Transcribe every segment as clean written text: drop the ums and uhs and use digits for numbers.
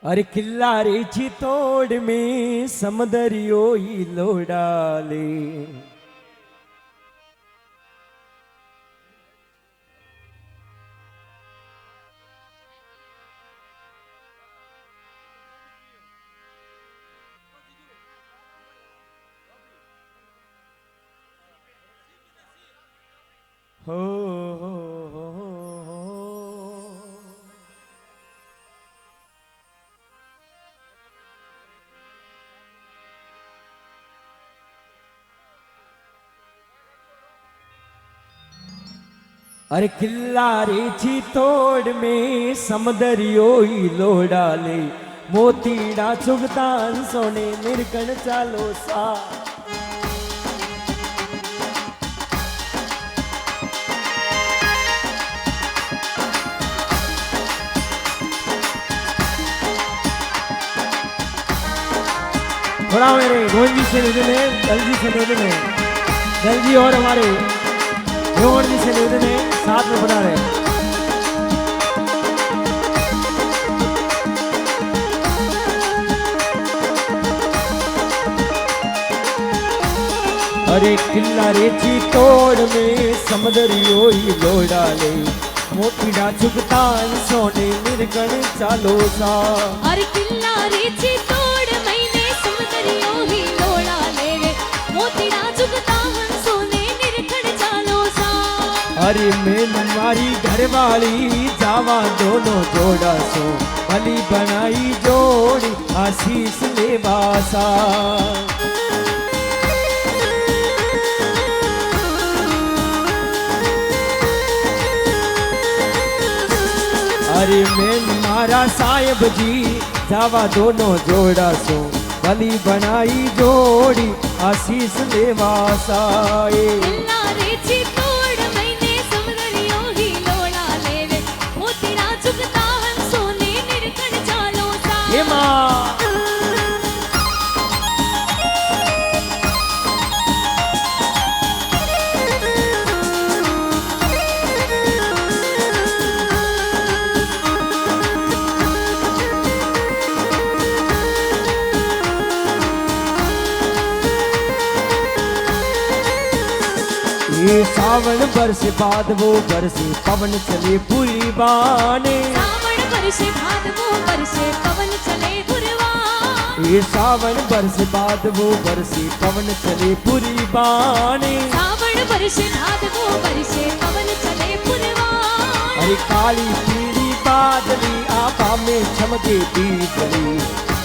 अरे किल्लारी चितोड़ में समदरियो ही लोडाले। हो, हो, हो, हो। अरे किल्लारी चितोड़ में समदरियो ही लोडाले। मोतीड़ा चुगतान सोने निरकण चालो सा। थोड़ा मेरे गोविंद जी से निवेदन है, दल जी से निवेदन है, दल जी और हमारे रोहन जी से निवेदन है, साथ में बना रहे। अरे किल्लारे चितोड़ में समदरियो ही लोडाले। मोतीड़ा चुगतान सोने निरगण चालो सा। अरे किल्लारे चितोड़ मैंने समदरियो ही लोडाले। मोतीड़ा चुगतान सोने निरगण चालो सा। अरे मैं मारी घरवाली जावा दोनों जोड़ा सो। भली बनाई जोड़ी आशीष लेवासा। अरे मैं मारा साहेब जी जावा दोनों जोड़ा सो। भली बनाई जोड़ी आशीष लेवासा। किल्लारे चितोड़ मैंने समदरियो ही लोडाले। मोतीड़ा चुगतान सोने निरगण चालो सा। ये माँ ये सावन बरस बाद वो बरसे पवन चले पूरी बाने। सावन बरसे भाद वो बरसे पवन चले पुरवान। ये सावन बरस बाद वो बरसे पवन चले पूरी बाने। सावन बरसे भाद वो बरसे पवन चले पुरवान। अरे काली पीली बादली आपा में चमके बीजली।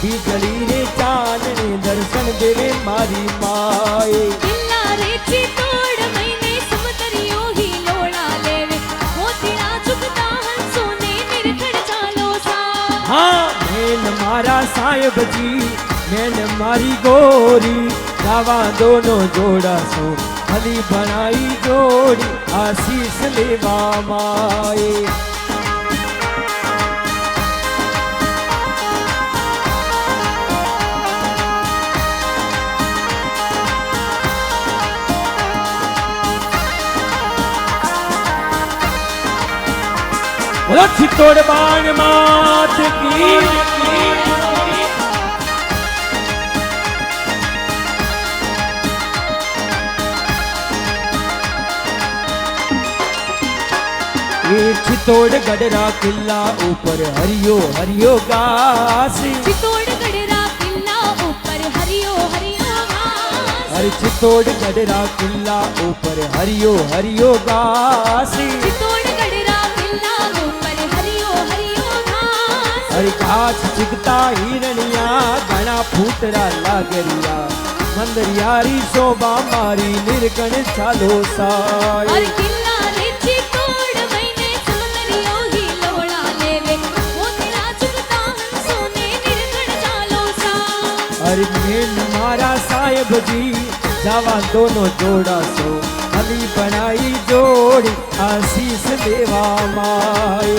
बीजली रे चांदनी दर्शन देवे मारी माए। किल्लारे चितोड़ मैंने समदरियो ही लोडाले। मोतीड़ा चुगतान सोने निरगण चालो सा। हाँ मैन मारा साहेब जी मैन मारी गोरी। जावा दोनों जोड़ा सो। भली बनाई जोड़ी आशीष लेवा माए। बोलो चितोड़ बाण मात की। ये चितोड़ गडरा किला ऊपर हरियो हरियो घास। चितोड़ गडरा किला ऊपर हरियो हरियो घास। अरे चितोड़ गडरा किला ऊपर हरियो हरियो घास। चितोड़ गडरा किला ऊपर हरियो हरियो घास। अरे घास चिकता हिरनिया घना फूटरा लागरिया। मंदरियारी शोभा मारी निरगण चालो साए। अरे किल्लारे चितोड़ मैंने समदरियो ही लोडाले। मोतीड़ा चुगतान सोने निरगण चालो सा। अरे मैन मारा साहेब जी जावा दोनों जोड़ा सो। भली बनाई जोड़ी आशीष देवा माए।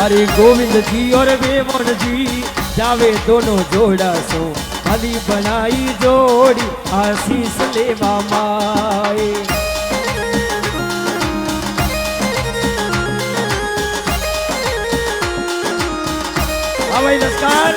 अरे गोविंद जी और वेवन जी जावे दोनों जोड़ा सो। भली बनाई जोड़ी आशीष लेवा माए। હા ભાઈ નમસ્કાર.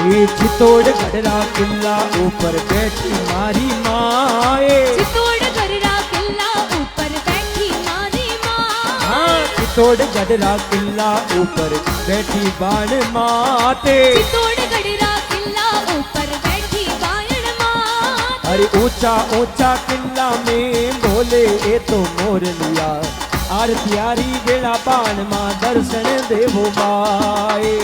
ये चित्तौड़ गढ़रा किला ऊपर बैठी मारी माए. चित्तौड़ गढ़रा किला ऊपर बैठी मारी माँ हाँ चित्तौड़ गढ़रा किला ऊपर बैठी बाण माते. चित्तौड़ गढ़रा किला ऊपर बैठी बाण माँ अरे ऊंचा ऊंचा किला में बोले ए तो मोरनिया आरती आरी बेड़ा बाण मां दर्शन देवो माए.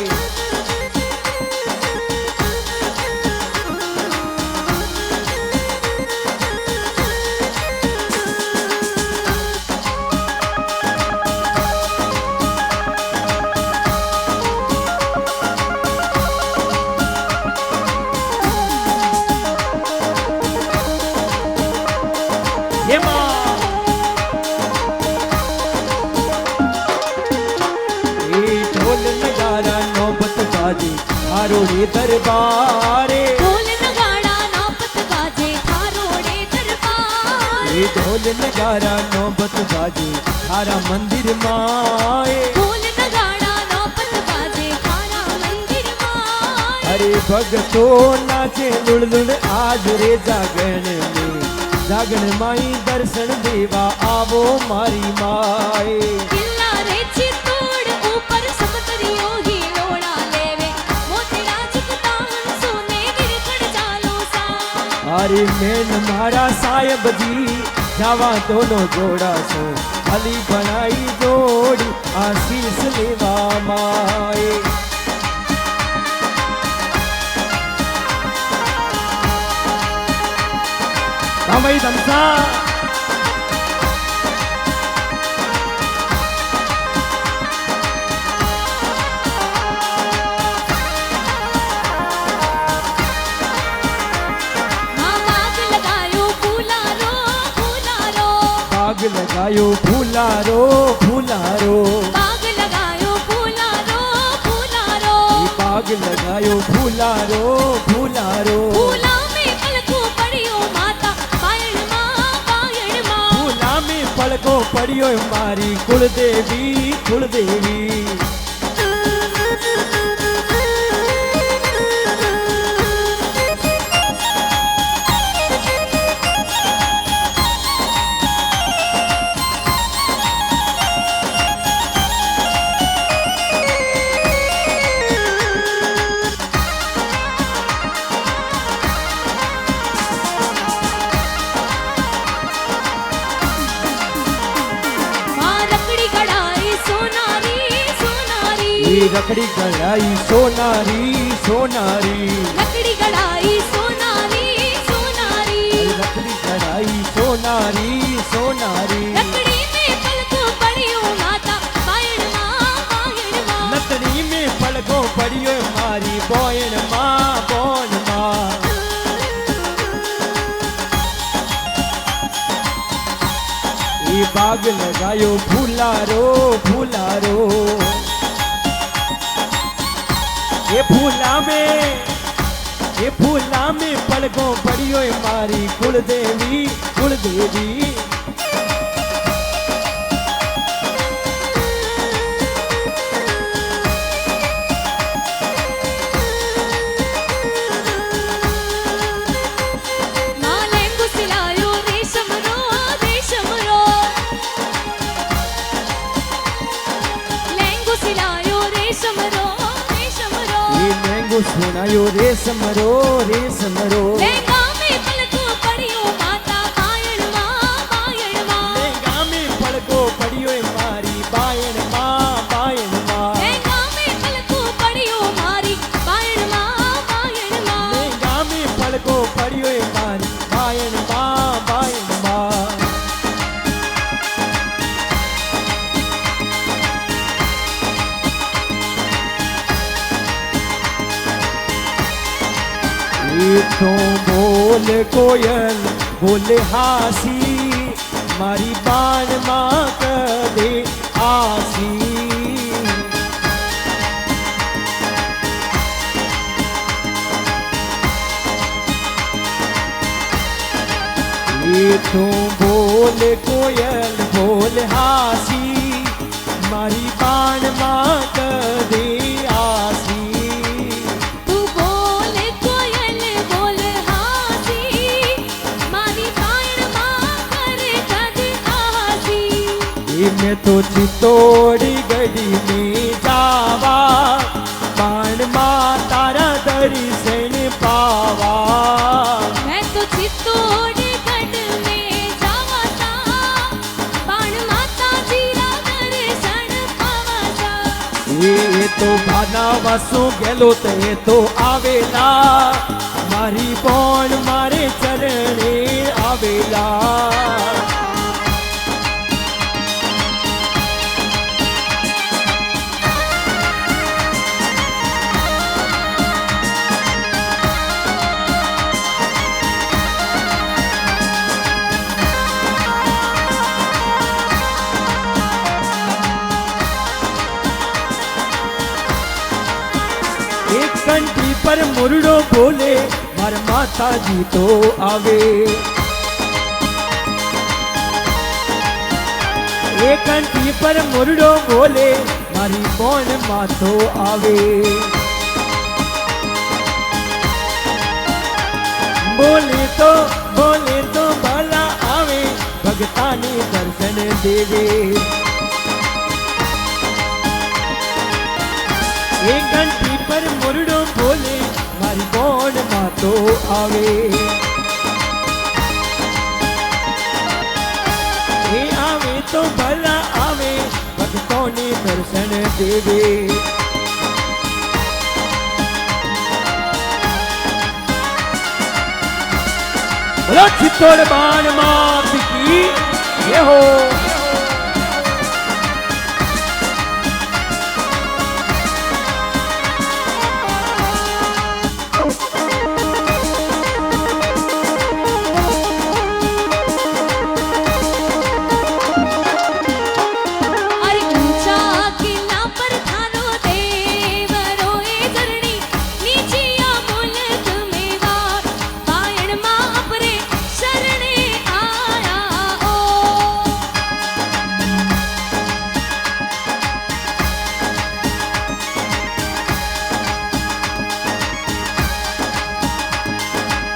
ये मां ये ढोल नगारा नौबत बाजे हारोड़े दरबारे. ढोल नगाड़ा नौबत बाजे थारोड़े दरबार ये ढोल नगारा नौबत बाजे थारा मंदिर माए. ढोल नगाड़ा नौबत बाजे थारा मंदिर माँ अरे भगतो नाचे लुड़ लुड़ आज रे जागरण में जागरण माई दर्शन देवा आवो मारी माए. किल्ला रे चित्तौड़ ऊपर समतरियो ही लोड़ा लेवे मोतीड़ा झुकता हंसो ने गिरखड़ चालो सा अरे मैन मारा साहेब जी जावा दोनों जोड़ा सो अली बनाई जोड़ी आशीष लेवा माए. हाँ भाई धमसा. माँ बाग लगायो फूलारो फूलारो बाग लगायो फूलारो फूलारो. बाग लगायो फूलारो फूलारो बाग लगायो फूलारो फूलारो. फूला में पलको पड़ियो माता पायण माँ फूला में पलको पड़ियो मारी कुलदेवी कुलदेवी. माँ रकड़ी कढ़ाई सोनारी सोनारी ये रखड़ी कढ़ाई सोनारी सोनारी. लकड़ी कढ़ाई सोनारी सोनारी रखड़ी कढ़ाई सोनारी सोनारी. लकड़ी में पलको पड़ियो माता पायण माँ नतनी में पलको पड़ियो मारी बोयण माँ बोन माँ. ये बाग लगायो फूलारो फूलारो. ये फूला में पलको पड़ियो मारी कुलदेवी कुलदेवी. माँ लहंगो सिलायो रेशम रो लहंगो सिलायो रेशम रो ये महंगो सुनायो रेशम रो रेशम रो. लहंगा में पलको पड़ियो माता पायण माँ लहंगा में पलको पड़ियो मारी बायण माँ बायण माँ. लहंगा में पलको पड़ियो मारी पायण माँ लहंगा में पलको पड़ियो मारी बायण माँ बायण माँ. ये तो बोल कोयल बोले हासी मारी बाण माँ कदे आसी. એ તો બોલે કોયલ બોલ હાસી મારી બાણમાં કદી આસી તું બોલે કોયલ બોલ હાસી મારી બાણમાં કરે કદ આસી એ મેં તો ચિત્તોડી ગઢી में जावा બાણમાં તારા દર્શન પાવા मैं तो चित्तौड़ गढ़ में जावाता बाण माता जीरा दर्शन पावाता એ તો ભાના વાસો ગેલો તે તો આવેલા મારી બોણ મારે ચરણે આવેલા એક કંઠી પર મુરડો બોલે માર માતાજી તો આવે એક કંઠી પર મુરડો બોલે મારી બોન માં તો આવે બોલે તો ભલા આવે ભગતાને દર્શન દેવે એક ઘંટી પર મુરડો બોલે મારી બોન માં તો આવે એ આવે તો ભલા આવે ભક્તોને દર્શન દેવે બોલો ચિત્તોડ બાણ માં કી જય હો अरे ऊंचा किला पर थारो देव रोए जरनी नीचिया मुल्क में वार बायण मां अपरे शरणे आया ओ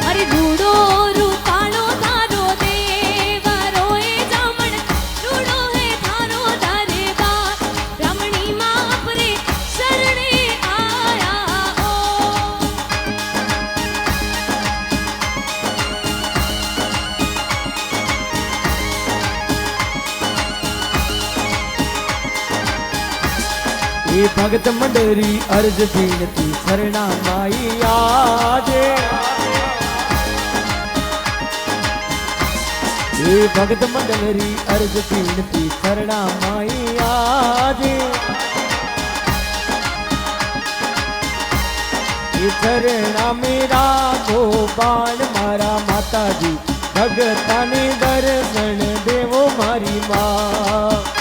अरे रूडो रूपालो थारो देव रोए जामण रूडो है थारो दरबार रमणी मां अपरे शरणे आया ओ એ ભગત મંડરી અર્જ વિનતી શરણા માઈ આજે એ ભગત મંડરી અર્જ વિનતી શરણા માઈ આજે એ શરણા મેરા ગોપાલ મારા માતાજી ભગતાને દર્શન દેવો મારી માં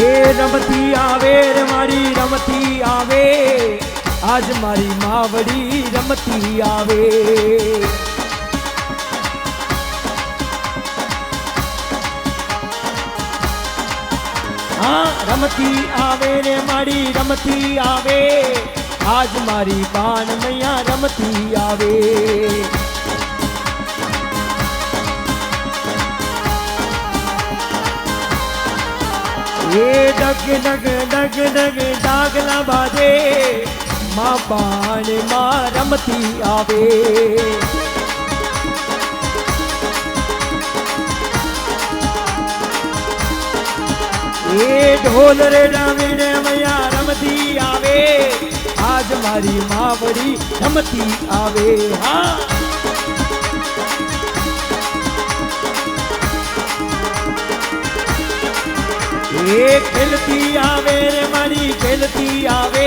એ રમતી આવે રે મારી રમતી આવે આજ મારી માવડી રમતી આવે હા રમતી આવે રે મારી રમતી આવે આજ મારી બાણ મૈયા રમતી આવે એ ડગ ડગ ડગ ડગ ડાગલા બાજે માં બાણ માં રમતી આવે એ ઢોલ રે રમીને મૈયા રમતી આવે આજ મારી માવડી રમતી આવે હા એ ખેલતી આવે રે મારી ખેલતી આવે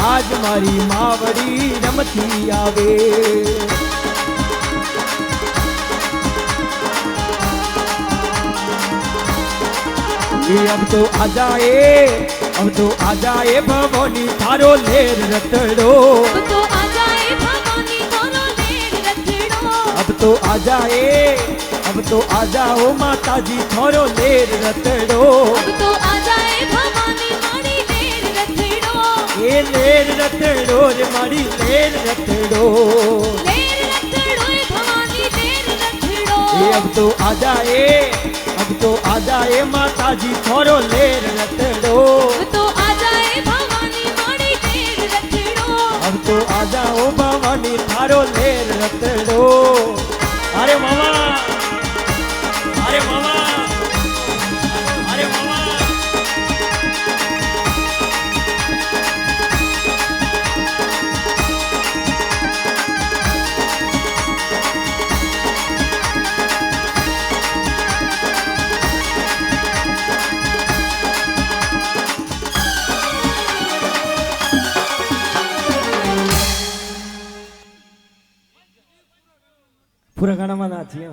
આજ મારી માવડી રમતી આવે ये अब तो आ जाए भवानी थारो लेर रतड़ो अब तो आ जाए भवानी थारो लेर रतड़ो अब तो आ जाओ माता जी थारो लेर रतड़ो अब तो आ जाए भवानी मारी लेर रतड़ो ये लेर रतड़ो रे मारी लेर रतड़ो लेर रतड़ो भवानी लेर रतड़ो ये अब तो आ जाए माता जी थारो लेर रतड़ो अब तो आ जाए भवानी मारी लेर रतड़ो अब तो आ जाओ भवानी थारो लेर रतड़ो अरे मामा अरे मामा अरे मामा पूरा गाना माना थी